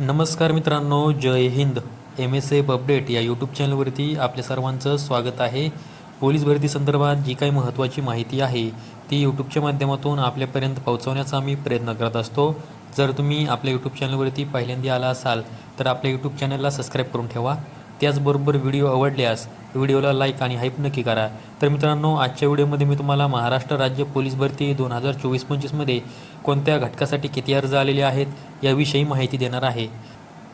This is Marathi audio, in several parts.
नमस्कार मित्रांनो, जय हिंद. MSF अपडेट या यूट्यूब चॅनलवरती आपल्या सर्वांचं स्वागत आहे. पोलीस भरती संदर्भात जी काही महत्त्वाची माहिती आहे ती यूट्यूबच्या माध्यमातून आपल्यापर्यंत पोहोचवण्याचा आम्ही प्रयत्न करत असतो. जर तुम्ही आपल्या यूट्यूब चॅनलवरती पहिल्यांदा आला असाल तर आपल्या यूट्यूब चॅनलला सबस्क्राईब करून ठेवा. त्याचबरोबर व्हिडिओ आवडल्यास व्हिडिओला लाईक आणि हाईप नक्की करा. तर मित्रांनो, आजच्या व्हिडिओमध्ये मी तुम्हाला महाराष्ट्र राज्य पोलीस भरती 2024-25मध्ये कोणत्या घटकासाठी किती अर्ज आलेले आहेत याविषयी माहिती देणार आहे.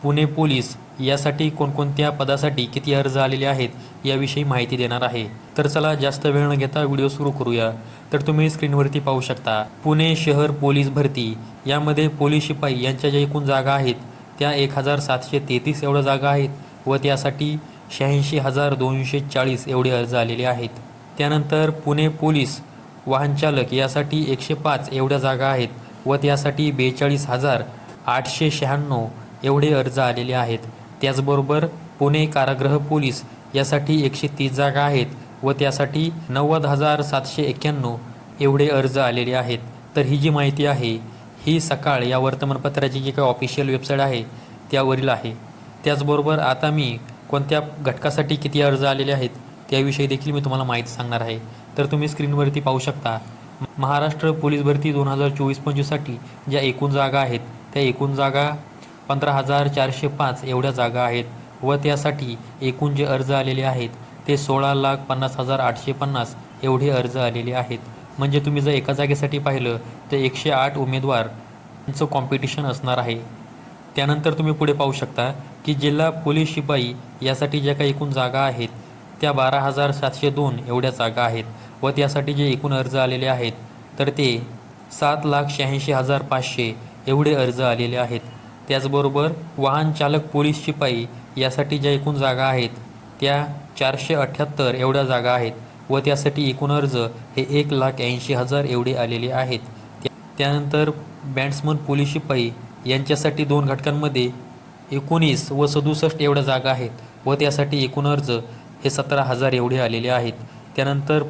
पुणे पोलीस यासाठी कोणकोणत्या पदासाठी किती अर्ज आलेले आहेत याविषयी माहिती देणार आहे. तर चला जास्त वेळ न घेता व्हिडिओ सुरू करूया. तर तुम्ही स्क्रीनवरती पाहू शकता, पुणे शहर पोलीस भरती यामध्ये पोलीस शिपाई यांच्या ज्या एकूण जागा आहेत त्या 1733 एवढ्या जागा आहेत व त्यासाठी 86,240 एवढे अर्ज आलेले आहेत. त्यानंतर पुणे पोलीस वाहनचालक यासाठी 105 एवढ्या जागा आहेत व त्यासाठी 42,896 एवढे अर्ज आलेले आहेत. त्याचबरोबर पुणे कारागृह पोलीस यासाठी 130 जागा आहेत व त्यासाठी 90,791 एवढे अर्ज आलेले आहेत. तर ही जी माहिती आहे ही सकाळ या वर्तमानपत्राची जी काही ऑफिशियल वेबसाईट आहे त्यावरील आहे. त्याचबरोबर आता मी कोणत्या घटकासाठी किती अर्ज आलेले आहेत त्याविषयी देखील मी तुम्हाला माहिती सांगणार आहे. तर तुम्ही स्क्रीनवरती पाहू शकता, महाराष्ट्र पोलीस भरती 2024-25साठी ज्या एकूण जागा आहेत त्या एकूण जागा 15,405 एवढ्या जागा आहेत व त्यासाठी एकूण जे अर्ज आलेले आहेत ते 16,50,850 एवढे अर्ज आलेले आहेत. म्हणजे तुम्ही जर एका जागेसाठी पाहिलं तर 108 उमेदवार यांचं कॉम्पिटिशन असणार आहे. त्यानंतर तुम्ही पुढे पाहू शकता की जिल्हा पोलीस शिपाई यासाठी ज्या काही एकूण जागा आहेत त्या 12,702 एवढ्या जागा आहेत व त्यासाठी जे एकूण अर्ज आलेले आहेत तर ते 7,86,500 एवढे अर्ज आलेले आहेत. त्याचबरोबर वाहन चालक पोलीस शिपाई यासाठी ज्या एकूण जागा आहेत त्या 478 एवढ्या जागा आहेत व त्यासाठी एकूण अर्ज हे 1,80,000 एवढे आलेले आहेत. त्यानंतर बॅट्समन पोलीस शिपाई यांच्यासाठी 2 घटकांमध्ये 19 व 67 एवढ्या जागा आहेत व त्यासाठी एकूण अर्ज हे 17,000 एवढे आलेले आहेत. त्यानंतर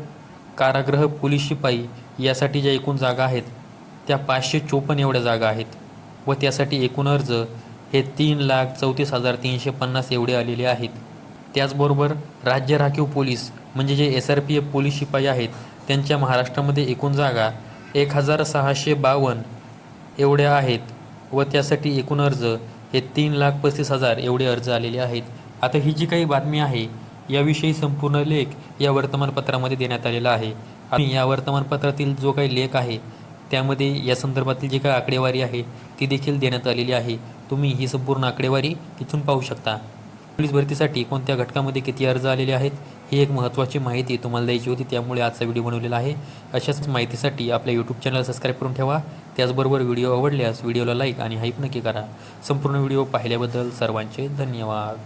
कारागृह पोलीस शिपाई यासाठी ज्या एकूण जागा आहेत त्या 554 एवढ्या जागा आहेत व त्यासाठी एकूण अर्ज हे 3,34,350 एवढे आलेले आहेत. त्याचबरोबर राज्य राखीव पोलीस म्हणजे जे SRPF पोलीस शिपाई आहेत त्यांच्या महाराष्ट्रामध्ये एकूण जागा 1,652 एवढ्या आहेत व त्यासाठी एकूण अर्ज हे 3,35,000 एवढे अर्ज आलेले आहेत. आता ही जी काही बातमी आहे याविषयी संपूर्ण लेख या वर्तमानपत्रामध्ये देण्यात आलेला आहे. आणि या वर्तमानपत्रातील जो काही लेख आहे त्यामध्ये या संदर्भातील जी काही आकडेवारी आहे ती देखील देण्यात आलेली आहे. तुम्ही ही संपूर्ण आकडेवारी तिथून पाहू शकता. पोलीस भरतीसाठी कोणत्या घटकामध्ये किती अर्ज आलेले आहेत ही एक महत्त्वाची माहिती तुम्हाला द्यायची होती, त्यामुळे आजचा व्हिडिओ बनवलेला आहे. अशाच माहितीसाठी आपल्या यूट्यूब चॅनल सबस्क्राईब करून ठेवा. त्याचबरोबर व्हिडिओ आवडल्यास व्हिडिओला लाईक आणि हाईप नक्की करा. संपूर्ण व्हिडिओ पाहिल्याबद्दल सर्वांचे धन्यवाद.